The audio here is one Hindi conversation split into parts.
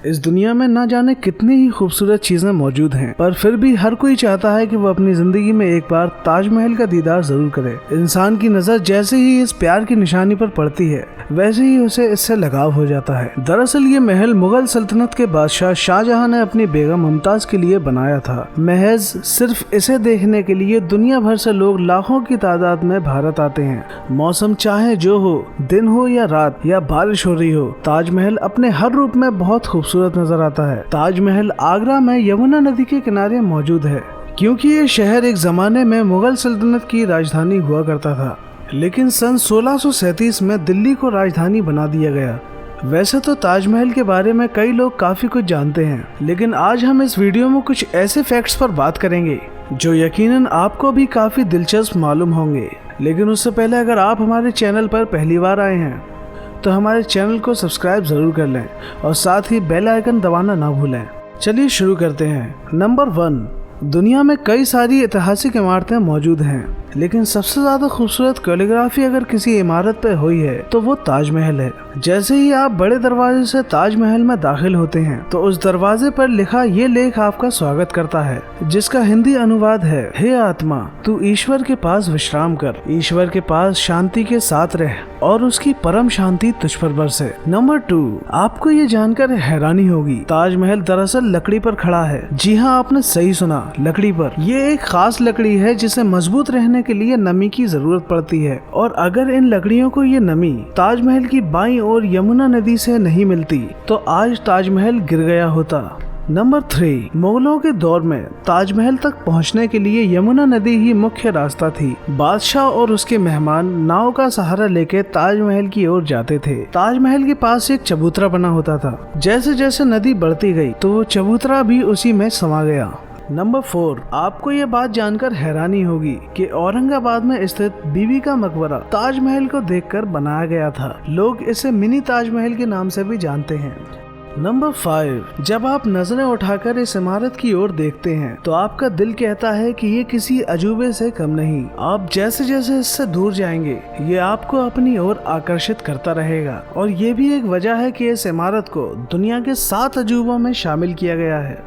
इस दुनिया में ना जाने कितनी ही खूबसूरत चीजें मौजूद हैं, पर फिर भी हर कोई चाहता है कि वो अपनी जिंदगी में एक बार ताजमहल का दीदार जरूर करे। इंसान की नजर जैसे ही इस प्यार की निशानी पर पड़ती है, वैसे ही उसे इससे लगाव हो जाता है। दरअसल ये महल मुगल सल्तनत के बादशाह शाहजहां ने अपनी बेगम मुमताज के लिए बनाया था। महज सिर्फ इसे देखने के लिए दुनिया भर से लोग लाखों की तादाद में भारत आते हैं। मौसम चाहे जो हो, दिन हो या रात या बारिश हो रही हो, ताजमहल अपने हर रूप में बहुत खूबसूरत नजर आता है। ताजमहल आगरा में यमुना नदी के किनारे मौजूद है, क्योंकि ये शहर एक जमाने में मुगल सल्तनत की राजधानी हुआ करता था, लेकिन सन 1637 में दिल्ली को राजधानी बना दिया गया। वैसे तो ताजमहल के बारे में कई लोग काफी कुछ जानते हैं, लेकिन आज हम इस वीडियो में कुछ ऐसे फैक्ट्स पर बात करेंगे जो यकीनन आपको भी काफी दिलचस्प मालूम होंगे। लेकिन उससे पहले अगर आप हमारे चैनल पर पहली बार आए हैं तो हमारे चैनल को सब्सक्राइब जरूर कर लें और साथ ही बेल आइकन दबाना ना भूलें। चलिए शुरू करते हैं। नंबर 1, दुनिया में कई सारी ऐतिहासिक इमारतें मौजूद हैं, लेकिन सबसे ज्यादा खूबसूरत कैलीग्राफी अगर किसी इमारत पे हुई है तो वो ताजमहल है। जैसे ही आप बड़े दरवाजे से ताजमहल में दाखिल होते हैं तो उस दरवाजे पर लिखा ये लेख आपका स्वागत करता है, जिसका हिंदी अनुवाद है, हे आत्मा, तू ईश्वर के पास विश्राम कर, ईश्वर के पास शांति के साथ रह और उसकी परम शांति तुझ पर बरसे। नंबर 2, आपको ये जानकर हैरानी होगी, ताजमहल दरअसल लकड़ी पर खड़ा है। जी हाँ, आपने सही सुना, लकड़ी पर। ये एक खास लकड़ी है जिसे मजबूत रहने के लिए नमी की जरूरत पड़ती है, और अगर इन लकड़ियों को ये नमी ताजमहल की बाईं ओर यमुना नदी से नहीं मिलती तो आज ताजमहल गिर गया होता। नंबर 3, मुगलों के दौर में ताजमहल तक पहुंचने के लिए यमुना नदी ही मुख्य रास्ता थी। बादशाह और उसके मेहमान नाव का सहारा लेके ताजमहल की ओर जाते थे। ताजमहल के पास एक चबूतरा बना होता था। जैसे जैसे नदी बढ़ती गई तो वो चबूतरा भी उसी में समा गया। नंबर 4, आपको ये बात जानकर हैरानी होगी कि औरंगाबाद में स्थित बीबी का मकबरा ताजमहल को देखकर बनाया गया था। लोग इसे मिनी ताजमहल के नाम से भी जानते हैं। नंबर 5, जब आप नजरें उठाकर इस इमारत की ओर देखते हैं तो आपका दिल कहता है कि ये किसी अजूबे से कम नहीं। आप जैसे जैसे इससे दूर जाएंगे ये आपको अपनी ओर आकर्षित करता रहेगा, और ये भी एक वजह है कि इस इमारत को दुनिया के 7 अजूबों में शामिल किया गया है।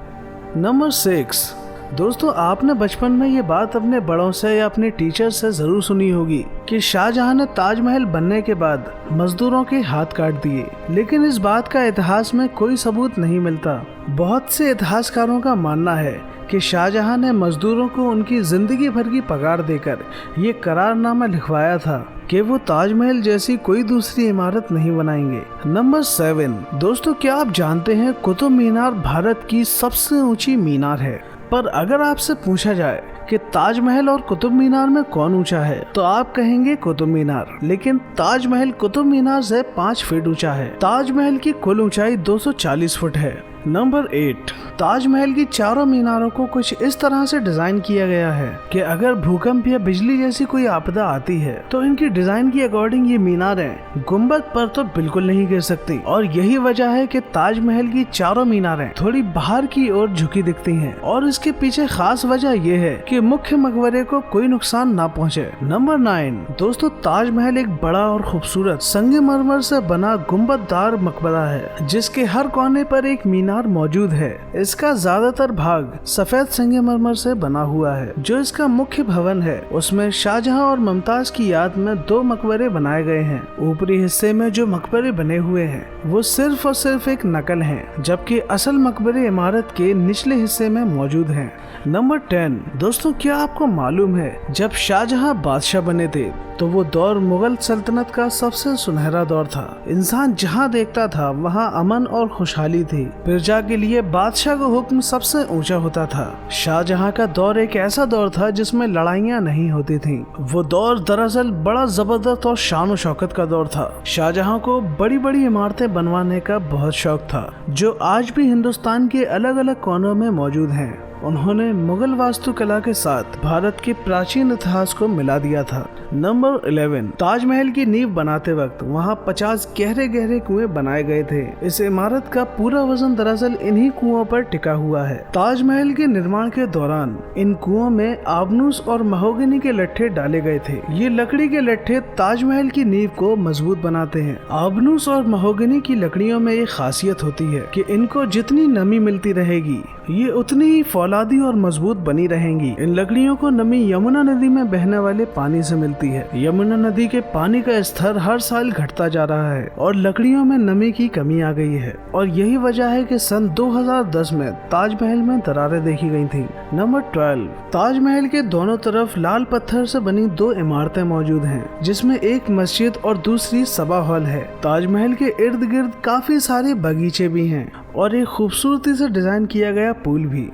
नंबर 6, दोस्तों आपने बचपन में ये बात अपने बड़ों से या अपने टीचर से जरूर सुनी होगी कि शाहजहां ने ताजमहल बनने के बाद मजदूरों के हाथ काट दिए, लेकिन इस बात का इतिहास में कोई सबूत नहीं मिलता। बहुत से इतिहासकारों का मानना है कि शाहजहां ने मजदूरों को उनकी जिंदगी भर की पगार देकर ये करारनामा लिखवाया था कि वो ताजमहल जैसी कोई दूसरी इमारत नहीं बनाएंगे। नंबर 7, दोस्तों क्या आप जानते हैं कुतुब मीनार भारत की सबसे ऊंची मीनार है, पर अगर आपसे पूछा जाए कि ताजमहल और कुतुब मीनार में कौन ऊंचा है तो आप कहेंगे कुतुब मीनार, लेकिन ताजमहल कुतुब मीनार से 5 फीट ऊंचा है। ताजमहल की कुल ऊंचाई 240 फुट है। नंबर 8, ताजमहल की चारों मीनारों को कुछ इस तरह से डिजाइन किया गया है कि अगर भूकंप या बिजली जैसी कोई आपदा आती है तो इनकी डिजाइन की अकॉर्डिंग ये मीनारें गुंबद पर तो बिल्कुल नहीं गिर सकती, और यही वजह है कि ताजमहल की चारों मीनारें थोड़ी बाहर की ओर झुकी दिखती हैं, और इसके पीछे खास वजह ये है कि मुख्य मकबरे को कोई नुकसान ना पहुँचे। नंबर 9, दोस्तों ताजमहल एक बड़ा और खूबसूरत संगमरमर से बना गुंबददार मकबरा है, जिसके हर कोने पर एक मीनार मौजूद है। इसका ज्यादातर भाग सफेद संगमरमर से बना हुआ है। जो इसका मुख्य भवन है उसमें शाहजहां और मुमताज की याद में 2 मकबरे बनाए गए हैं। ऊपरी हिस्से में जो मकबरे बने हुए हैं वो सिर्फ और सिर्फ एक नकल हैं, जबकि असल मकबरे इमारत के निचले हिस्से में मौजूद हैं। नंबर 10, दोस्तों क्या आपको मालूम है जब शाहजहां बादशाह बने थे तो वो दौर मुगल सल्तनत का सबसे सुनहरा दौर था। इंसान जहाँ देखता था वहाँ अमन और खुशहाली थी। प्रजा के लिए बादशाह का हुक्म सबसे ऊंचा होता था। शाहजहां का दौर एक ऐसा दौर था जिसमें लड़ाइयाँ नहीं होती थीं। वो दौर दरअसल बड़ा जबरदस्त और शान और शौकत का दौर था। शाहजहां को बड़ी बड़ी इमारतें बनवाने का बहुत शौक था, जो आज भी हिंदुस्तान के अलग अलग कोनों में मौजूद हैं। उन्होंने मुगल वास्तुकला के साथ भारत के प्राचीन इतिहास को मिला दिया था। नंबर 11, ताजमहल की नींव बनाते वक्त वहां 50 गहरे गहरे कुएं बनाए गए थे। इस इमारत का पूरा वजन दरअसल इन्हीं कुओं पर टिका हुआ है। ताजमहल के निर्माण के दौरान इन कुओं में आबनूस और महोगनी के लट्ठे डाले गए थे। ये लकड़ी के लट्ठे ताजमहल की नींव को मजबूत बनाते हैं। आबनूस और महोगनी की लकड़ियों में एक खासियत होती है कि इनको जितनी नमी मिलती रहेगी ये उतनी ही फौलादी और मजबूत बनी रहेंगी। इन लकड़ियों को नमी यमुना नदी में बहने वाले पानी से मिलती है। यमुना नदी के पानी का स्तर हर साल घटता जा रहा है और लकड़ियों में नमी की कमी आ गई है और यही वजह है कि सन 2010 में ताजमहल में दरारें देखी गई थी। नंबर 12, ताजमहल के दोनों तरफ लाल पत्थर से बनी 2 इमारतें मौजूद हैं, जिसमें एक मस्जिद और दूसरी सभा हॉल है। ताजमहल के इर्द गिर्द काफी सारे बगीचे भी हैं और एक खूबसूरती से डिजाइन किया गया पूल भी।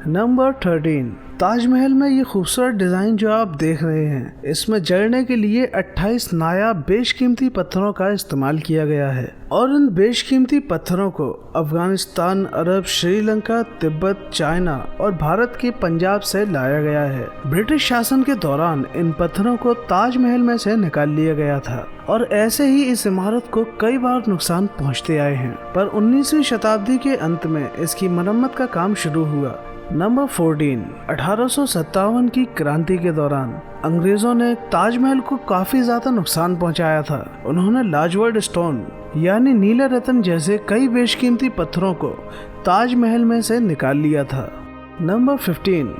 नंबर 13, ताजमहल में ये खूबसूरत डिजाइन जो आप देख रहे हैं, इसमें जड़ने के लिए 28 नायाब बेशकीमती पत्थरों का इस्तेमाल किया गया है और इन बेशकीमती पत्थरों को अफगानिस्तान, अरब, श्रीलंका, तिब्बत, चाइना और भारत के पंजाब से लाया गया है। ब्रिटिश शासन के दौरान इन पत्थरों को ताजमहल में से निकाल लिया गया था और ऐसे ही इस इमारत को कई बार नुकसान पहुंचते आए हैं, पर 19वीं शताब्दी के अंत में इसकी मरम्मत का काम शुरू हुआ। नंबर 14, 1857 की क्रांति के दौरान अंग्रेजों ने ताजमहल को काफी ज्यादा नुकसान पहुंचाया था। उन्होंने लाजवर्ड स्टोन यानी नीला रत्न जैसे कई बेशकीमती पत्थरों को ताजमहल में से निकाल लिया था। नंबर 15,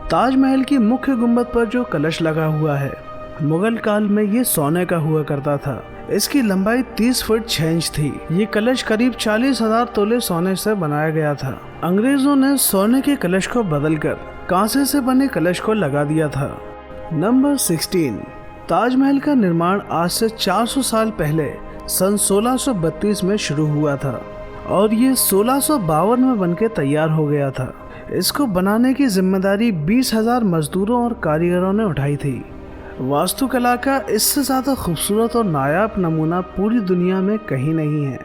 ताजमहल की मुख्य गुंबद पर जो कलश लगा हुआ है, मुगल काल में ये सोने का हुआ करता था। इसकी लंबाई 30 फुट 6 इंच थी। ये कलश करीब 40,000 तोले सोने से बनाया गया था। अंग्रेजों ने सोने के कलश को बदलकर कांसे से बने कलश को लगा दिया था। नंबर 16, ताजमहल का निर्माण आज से 400 साल पहले सन 1632 में शुरू हुआ था और ये 1652 में बनके तैयार हो गया था। इसको बनाने की जिम्मेदारी 20,000 मजदूरों और कारीगरों ने उठाई थी। वास्तुकला का इससे ज्यादा खूबसूरत और नायाब नमूना पूरी दुनिया में कहीं नहीं है।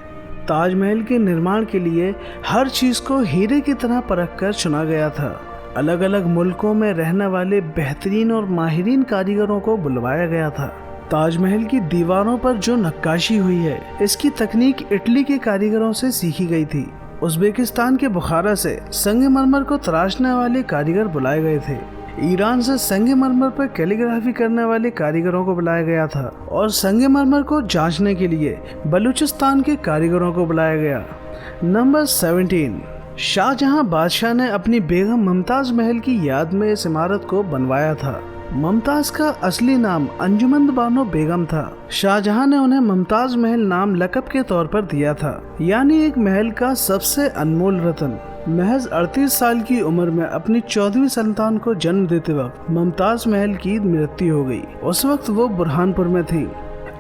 ताजमहल के निर्माण के लिए हर चीज को हीरे की तरह परख कर चुना गया था। अलग अलग मुल्कों में रहने वाले बेहतरीन और माहिरीन कारीगरों को बुलवाया गया था। ताजमहल की दीवारों पर जो नक्काशी हुई है, इसकी तकनीक इटली के कारीगरों से सीखी गई थी। उज्बेकिस्तान के बुखारा से संगमरमर को तराशने वाले कारीगर बुलाए गए थे। ईरान से संगमरमर पर कैलीग्राफी करने वाले कारीगरों को बुलाया गया था और संगमरमर को जांचने के लिए बलूचिस्तान के कारीगरों को बुलाया गया। नंबर 17, शाहजहां बादशाह ने अपनी बेगम मुमताज महल की याद में इस इमारत को बनवाया था। मुमताज का असली नाम अंजुमन बानो बेगम था। शाहजहां ने उन्हें मुमताज महल नाम लक़ब के तौर पर दिया था, यानी एक महल का सबसे अनमोल रत्न। महज 38 साल की उम्र में अपनी 14वीं संतान को जन्म देते वक्त मुमताज महल की मृत्यु हो गई। उस वक्त वो बुरहानपुर में थी।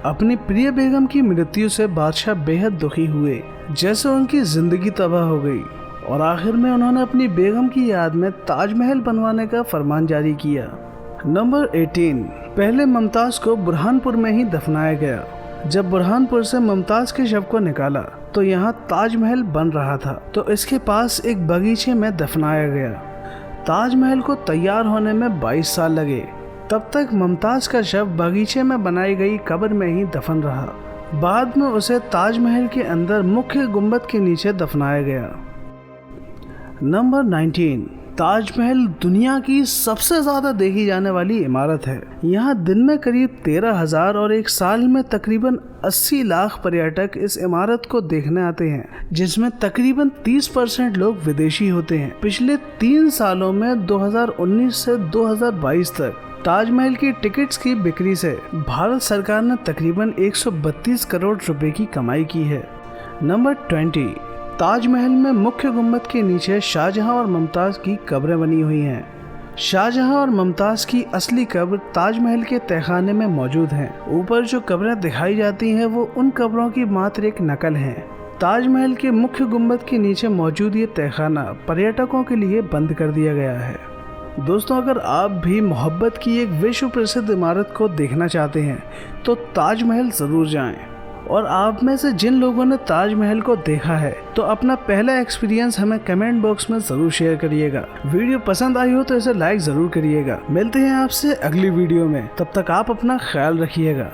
अपनी प्रिय बेगम की मृत्यु से बादशाह बेहद दुखी हुए, जैसे उनकी जिंदगी तबाह हो गई और आखिर में उन्होंने अपनी बेगम की याद में ताजमहल बनवाने का फरमान जारी किया। नंबर 18, पहले मुमताज को बुरहानपुर में ही दफनाया गया। जब बुरहानपुर से मुमताज के शव को निकाला तो यहाँ ताजमहल बन रहा था, तो इसके पास एक बगीचे में दफनाया गया। ताजमहल को तैयार होने में 22 साल लगे। तब तक मुमताज का शव बगीचे में बनाई गई कब्र में ही दफन रहा। बाद में उसे ताजमहल के अंदर मुख्य गुंबद के नीचे दफनाया गया। नंबर 19, ताजमहल दुनिया की सबसे ज्यादा देखी जाने वाली इमारत है। यहाँ दिन में करीब 13,000 और एक साल में तकरीबन 80 लाख पर्यटक इस इमारत को देखने आते हैं, जिसमें तकरीबन 30% लोग विदेशी होते हैं। पिछले 3 सालों में 2019 से 2022 तक ताजमहल की टिकट्स की बिक्री से भारत सरकार ने तकरीबन 132 करोड़ रुपए की कमाई की है। नंबर 20, ताजमहल में मुख्य गुंबद के नीचे शाहजहां और मुमताज की कब्रें बनी हुई हैं। शाहजहां और मुमताज की असली कब्र ताजमहल के तहखाने में मौजूद है। ऊपर जो कब्रें दिखाई जाती हैं वो उन कब्रों की मात्र एक नकल है। ताजमहल के मुख्य गुंबद के नीचे मौजूद ये तहखाना पर्यटकों के लिए बंद कर दिया गया है। दोस्तों, अगर आप भी मोहब्बत की एक विश्व प्रसिद्ध इमारत को देखना चाहते हैं तो ताजमहल ज़रूर जाएं। और आप में से जिन लोगों ने ताजमहल को देखा है तो अपना पहला एक्सपीरियंस हमें कमेंट बॉक्स में जरूर शेयर करिएगा। वीडियो पसंद आई हो तो इसे लाइक जरूर करिएगा। मिलते हैं आपसे अगली वीडियो में, तब तक आप अपना ख्याल रखिएगा।